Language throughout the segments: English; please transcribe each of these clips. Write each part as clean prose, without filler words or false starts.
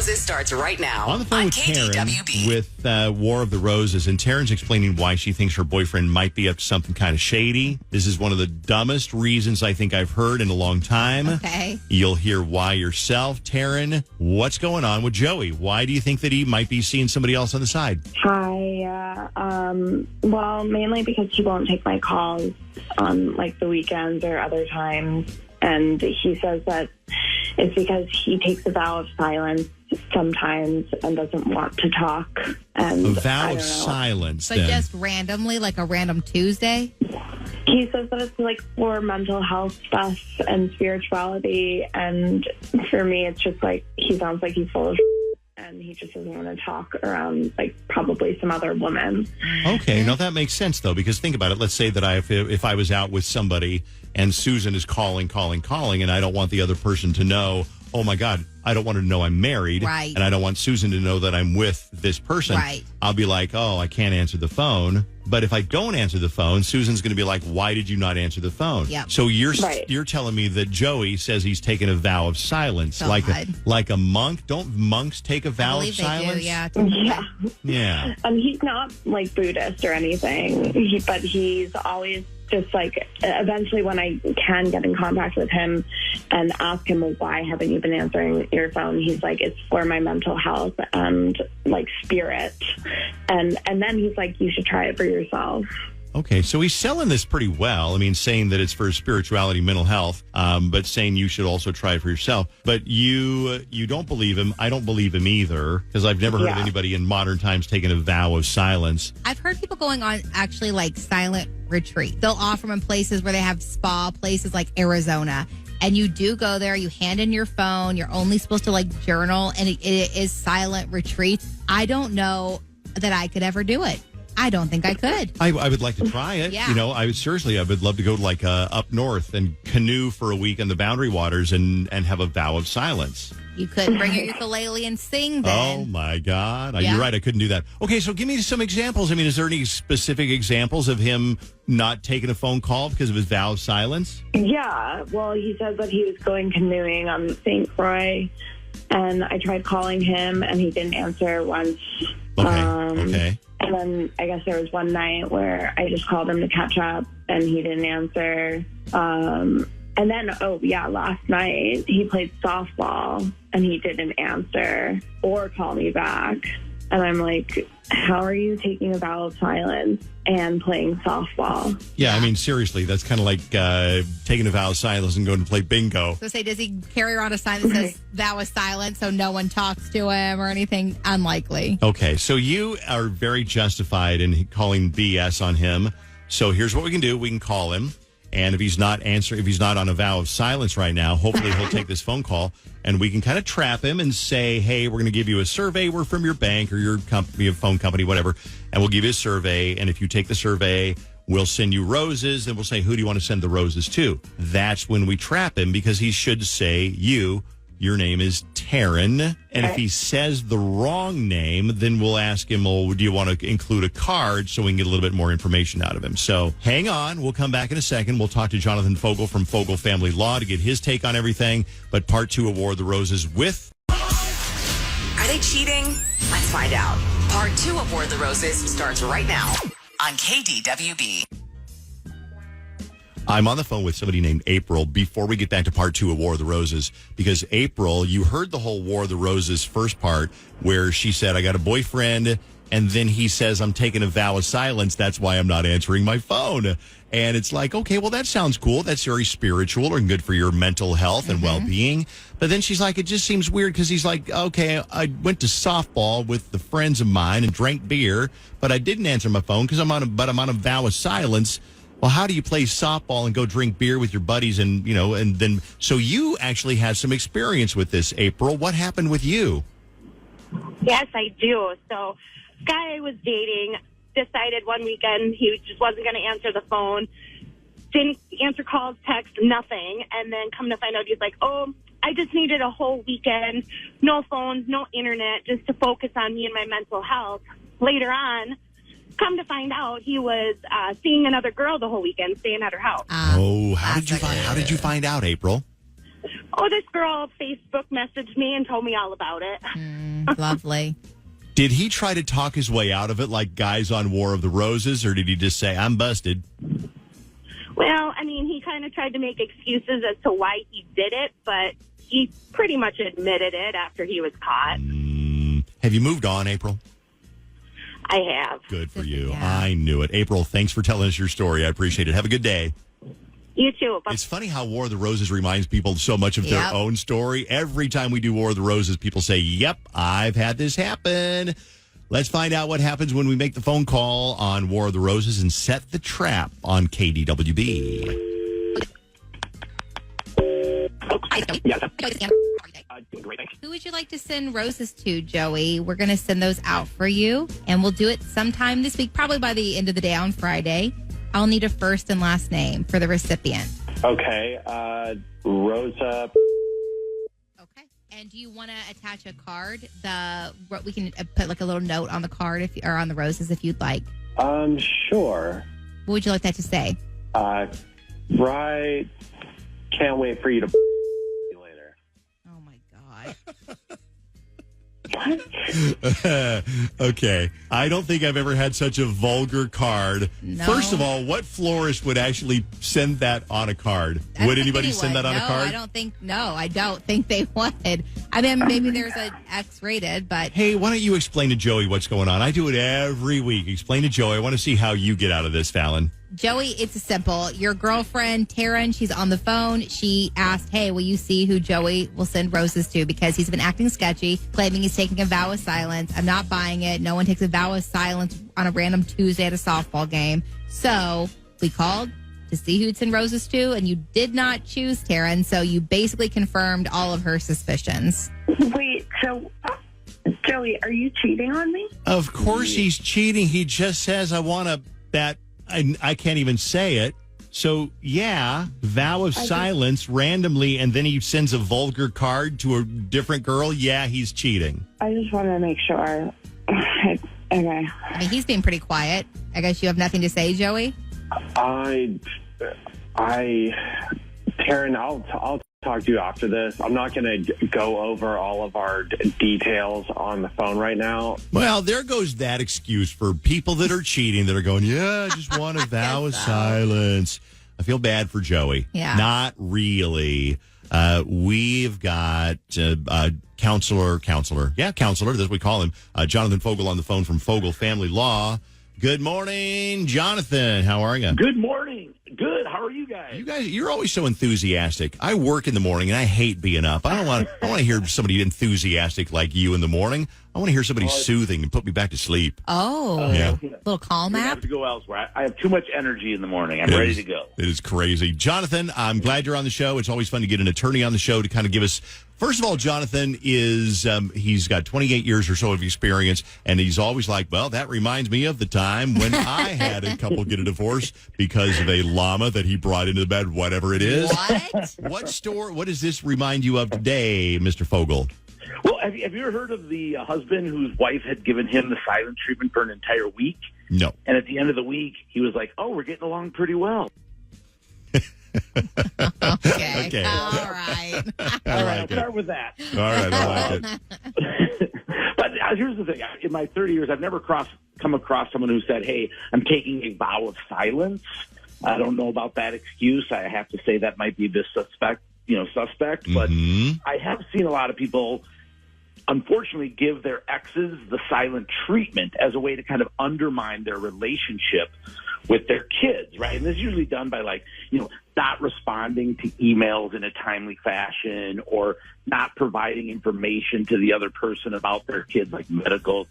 Roses starts right now On the phone with Taryn KDWB. with War of the Roses, and Taryn's explaining why she thinks her boyfriend might be up to something kind of shady. This is one of the dumbest reasons I think I've heard in a long time. Okay. You'll hear why yourself. Taryn, what's going on with Joey? Why do you think that he might be seeing somebody else on the side? Hi. Well, mainly because he won't take my calls on like the weekends or other times. And he says that it's because he takes a vow of silence sometimes and doesn't want to talk. And A vow of silence, But then. just randomly, like a random Tuesday? He says that it's like for mental health stuff and spirituality. And for me, it's just like he sounds like he's full of and he just doesn't want to talk around like probably some other woman. Okay, now that makes sense, though, because think about it. Let's say that if I was out with somebody and Susan is calling, and I don't want the other person to know, oh, my God, I don't want her to know I'm married. Right. And I don't want Susan to know that I'm with this person. Right. I'll be like, oh, I can't answer the phone. But if I don't answer the phone, Susan's going to be like, why did you not answer the phone? Yep. So you're Right. you're telling me that Joey says he's taken a vow of silence. So like odd. like a monk? Don't monks take a I vow of believe they silence? do, yeah. Yeah. Yeah. He's not like Buddhist or anything, but he's always just like, eventually when I can get in contact with him and ask him, well, why haven't you been answering your phone? He's like, it's for my mental health and like spirit. And then he's like, you should try it for yourself. Okay, so he's selling this pretty well. I mean, saying that it's for spirituality, mental health, but saying you should also try it for yourself. But you don't believe him. I don't believe him either, because I've never heard of anybody in modern times taking a vow of silence. I've heard people going on actually like silent retreat. They'll offer them in places where they have spa places like Arizona. And you do go there, you hand in your phone, you're only supposed to like journal, and it is silent retreats. I don't know that I could ever do it. I don't think I could. I would like to try it. Yeah. You know, I would love to go like up north and canoe for a week in the Boundary Waters and have a vow of silence. You could bring your ukulele and sing then. Oh, my God. Yeah. You're right. I couldn't do that. Okay, so give me some examples. I mean, is there any specific examples of him not taking a phone call because of his vow of silence? Yeah. Well, he says that he was going canoeing on St. Croix, and I tried calling him and he didn't answer once. Okay. And then I guess there was one night where I just called him to catch up and he didn't answer. And then, last night he played softball and he didn't answer or call me back. And I'm like, how are you taking a vow of silence and playing softball? Yeah, I mean, seriously, that's kind of like taking a vow of silence and going to play bingo. So say, does he carry around a sign that says vow of silence so no one talks to him or anything? Unlikely. Okay, so you are very justified in calling BS on him. So here's what we can do. We can call him. And if he's not on a vow of silence right now, hopefully he'll take this phone call and we can kind of trap him and say, hey, we're going to give you a survey. We're from your bank or your company, your phone company, whatever. And we'll give you a survey. And if you take the survey, we'll send you roses. And we'll say, who do you want to send the roses to? That's when we trap him because he should say, your name is Taryn. And if he says the wrong name, then we'll ask him, do you want to include a card so we can get a little bit more information out of him? So hang on. We'll come back in a second. We'll talk to Jonathan Fogel from Fogel Family Law to get his take on everything. But part 2 of War of the Roses with... Are they cheating? Let's find out. Part 2 of War of the Roses starts right now on KDWB. I'm on the phone with somebody named April before we get back to part 2 of War of the Roses, because April, you heard the whole War of the Roses first part where she said, I got a boyfriend, and then he says, I'm taking a vow of silence. That's why I'm not answering my phone. And it's like, okay, well, that sounds cool. That's very spiritual and good for your mental health and well-being. But then she's like, it just seems weird because he's like, okay, I went to softball with the friends of mine and drank beer, but I didn't answer my phone because I'm on a vow of silence. Well, how do you play softball and go drink beer with your buddies so you actually had some experience with this, April. What happened with you? Yes, I do. So, guy I was dating decided one weekend he just wasn't going to answer the phone, didn't answer calls, text, nothing. And then come to find out, he's like, oh, I just needed a whole weekend, no phones, no internet, just to focus on me and my mental health. Later on, come to find out, he was seeing another girl the whole weekend, staying at her house. How did you find out, April? Oh, this girl Facebook messaged me and told me all about it. Lovely. Did he try to talk his way out of it like guys on War of the Roses, or did he just say, I'm busted? Well, I mean, he kind of tried to make excuses as to why he did it, but he pretty much admitted it after he was caught. Have you moved on, April? I have. Good for you. Yeah. I knew it. April, thanks for telling us your story. I appreciate it. Have a good day. You too. Bye. It's funny how War of the Roses reminds people so much of their own story. Every time we do War of the Roses, people say, yep, I've had this happen. Let's find out what happens when we make the phone call on War of the Roses and set the trap on KDWB. Who would you like to send roses to, Joey? We're going to send those out for you, and we'll do it sometime this week, probably by the end of the day on Friday. I'll need a first and last name for the recipient. Okay, Rosa. Okay. And do you want to attach a card? We can put like a little note on the card or on the roses if you'd like. Sure. What would you like that to say? Right. Can't wait for you to see you later. Oh my God. Okay. I don't think I've ever had such a vulgar card. No. First of all, what florist would actually send that on a card? Would anybody send that on a card? I don't think they would. I mean, maybe there's an X-rated, but Hey, why don't you explain to Joey what's going on? I do it every week. Explain to Joey. I want to see how you get out of this, Fallon. Joey, it's simple. Your girlfriend, Taryn, she's on the phone. She asked, hey, will you see who Joey will send roses to? Because he's been acting sketchy, claiming he's taking a vow of silence. I'm not buying it. No one takes a vow of silence on a random Tuesday at a softball game. So we called to see who'd send roses to, and you did not choose Taryn. So you basically confirmed all of her suspicions. Wait, so, Joey, are you cheating on me? Of course he's cheating. He just says, I want to bet. I can't even say it. So, yeah, vow of silence randomly, and then he sends a vulgar card to a different girl. Yeah, he's cheating. I just want to make sure. Okay. I mean, he's being pretty quiet. I guess you have nothing to say, Joey? Taryn, I'll talk to you after this. I'm not going to go over all of our details on the phone right now. Well, there goes that excuse for people that are cheating that are going, yeah, I just want a vow of silence. I feel bad for Joey. Yeah. Not really. We've got counselor. Yeah, counselor. That's what we call him. Jonathan Fogel on the phone from Fogel Family Law. Good morning, Jonathan. How are you? Good morning. Good. How are you guys? You're always so enthusiastic. I work in the morning and I hate being up. I don't want to hear somebody enthusiastic like you in the morning. I want to hear somebody soothing and put me back to sleep. Oh, Yeah. Little calm I app. have to go elsewhere. I have too much energy in the morning. I'm ready to go. It is crazy. Jonathan, I'm glad you're on the show. It's always fun to get an attorney on the show to kind of give us. First of all, Jonathan is, he's got 28 years or so of experience, and he's always like, well, that reminds me of the time when I had a couple get a divorce because of a llama that he brought into the bed, whatever it is. What? What does this remind you of today, Mr. Fogel? Well, have you ever heard of the husband whose wife had given him the silent treatment for an entire week? No. And at the end of the week, he was like, oh, we're getting along pretty well. Okay. All right. All right, I'll start with that. All right, I like it. But here's the thing. In my 30 years, I've never come across someone who said, hey, I'm taking a vow of silence. I don't know about that excuse. I have to say that might be the suspect. But I have seen a lot of people, unfortunately, give their exes the silent treatment as a way to kind of undermine their relationship with their kids, right? And this is usually done by not responding to emails in a timely fashion or not providing information to the other person about their kids, like medical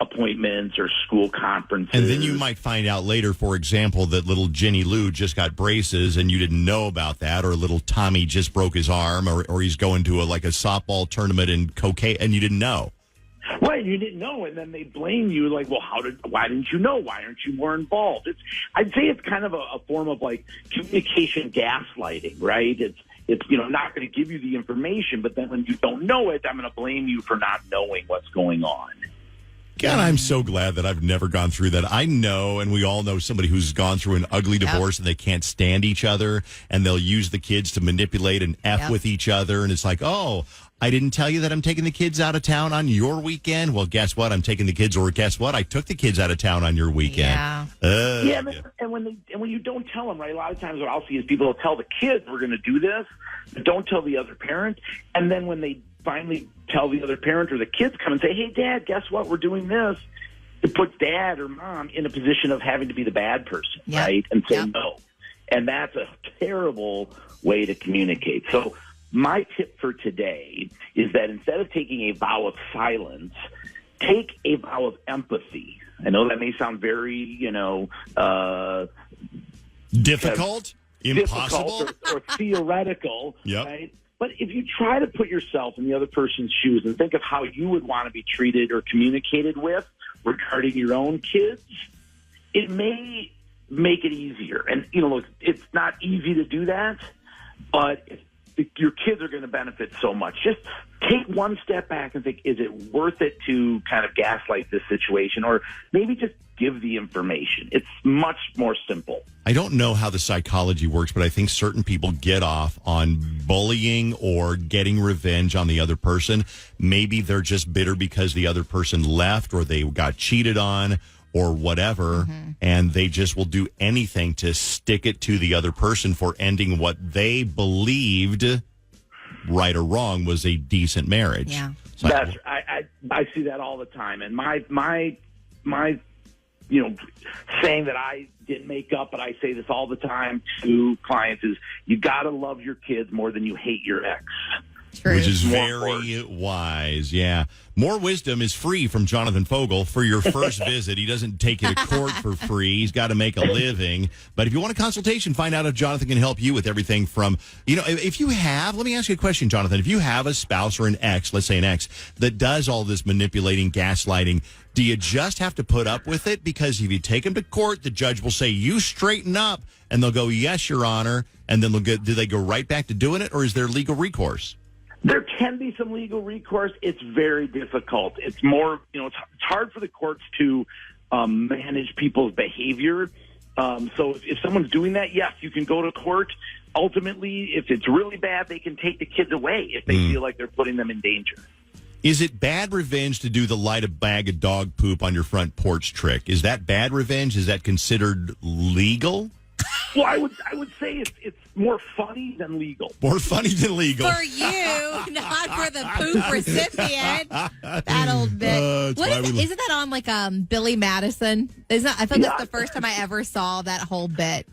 appointments or school conferences. And then you might find out later, for example, that little Jenny Lou just got braces and you didn't know about that, or little Tommy just broke his arm, or he's going to a softball tournament in cocaine and you didn't know. Right, you didn't know, and then they blame you like, well, why didn't you know? Why aren't you more involved? I'd say it's kind of a form of communication gaslighting, right? It's not going to give you the information, but then when you don't know it, I'm going to blame you for not knowing what's going on. God, I'm so glad that I've never gone through that. I know, and we all know somebody who's gone through an ugly divorce and they can't stand each other, and they'll use the kids to manipulate and F with each other. And it's like, oh, I didn't tell you that I'm taking the kids out of town on your weekend. Well, guess what? I'm taking the kids, or guess what? I took the kids out of town on your weekend. Yeah. And when you don't tell them, right? A lot of times what I'll see is people will tell the kids we're going to do this, but don't tell the other parent. And then when they finally tell the other parent, or the kids come and say, hey, Dad, guess what? We're doing this. It puts Dad or Mom in a position of having to be the bad person, right? And say no. And that's a terrible way to communicate. So my tip for today is that instead of taking a vow of silence, take a vow of empathy. I know that may sound very, difficult, impossible, or theoretical, right? But if you try to put yourself in the other person's shoes and think of how you would want to be treated or communicated with regarding your own kids, it may make it easier. And, look, it's not easy to do that, but your kids are going to benefit so much. Just take one step back and think, is it worth it to kind of gaslight this situation? Or maybe just give the information. It's much more simple. I don't know how the psychology works, but I think certain people get off on bullying or getting revenge on the other person. Maybe they're just bitter because the other person left, or they got cheated on, or whatever, and they just will do anything to stick it to the other person for ending what they believed, right or wrong, was a decent marriage. Yeah. So I see that all the time. And my saying that I didn't make up, but I say this all the time to clients, is you got to love your kids more than you hate your ex. True. Which is very wise. Yeah. More Wisdom is free from Jonathan Fogel for your first visit. He doesn't take you to court for free. He's got to make a living. But if you want a consultation, find out if Jonathan can help you with everything from, if you have, let me ask you a question, Jonathan. If you have a spouse or an ex, let's say an ex, that does all this manipulating, gaslighting, do you just have to put up with it? Because if you take them to court, the judge will say, you straighten up, and they'll go, yes, Your Honor. And then do they go right back to doing it, or is there legal recourse? There can be some legal recourse. It's very difficult. It's more, it's hard for the courts to manage people's behavior. So if someone's doing that, yes, you can go to court. Ultimately, if it's really bad, they can take the kids away if they feel like they're putting them in danger. Is it bad revenge to do the light a bag of dog poop on your front porch trick? Is that bad revenge? Is that considered legal? Well, I would say it's more funny than legal. More funny than legal. For you, not for the poop recipient. That old bit. Isn't that on like Billy Madison? I feel like that's the first time I ever saw that whole bit.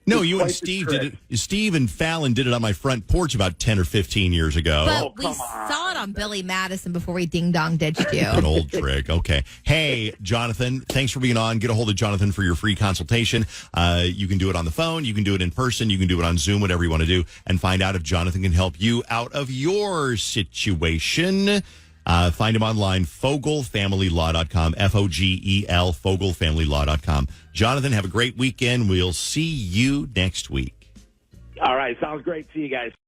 No, you and Steve did it. Steve and Fallon did it on my front porch about 10 or 15 years ago. But we saw it on Billy Madison before we ding-dong ditched you. An old trick. Okay. Hey, Jonathan, thanks for being on. Get a hold of Jonathan for your free consultation. You can do it on the phone. You can do it in person. You can do it on Zoom, whatever you want to do, and find out if Jonathan can help you out of your situation. Find him online, FogelFamilyLaw.com, Fogel, FogelFamilyLaw.com. Jonathan, have a great weekend. We'll see you next week. All right. Sounds great. See you guys.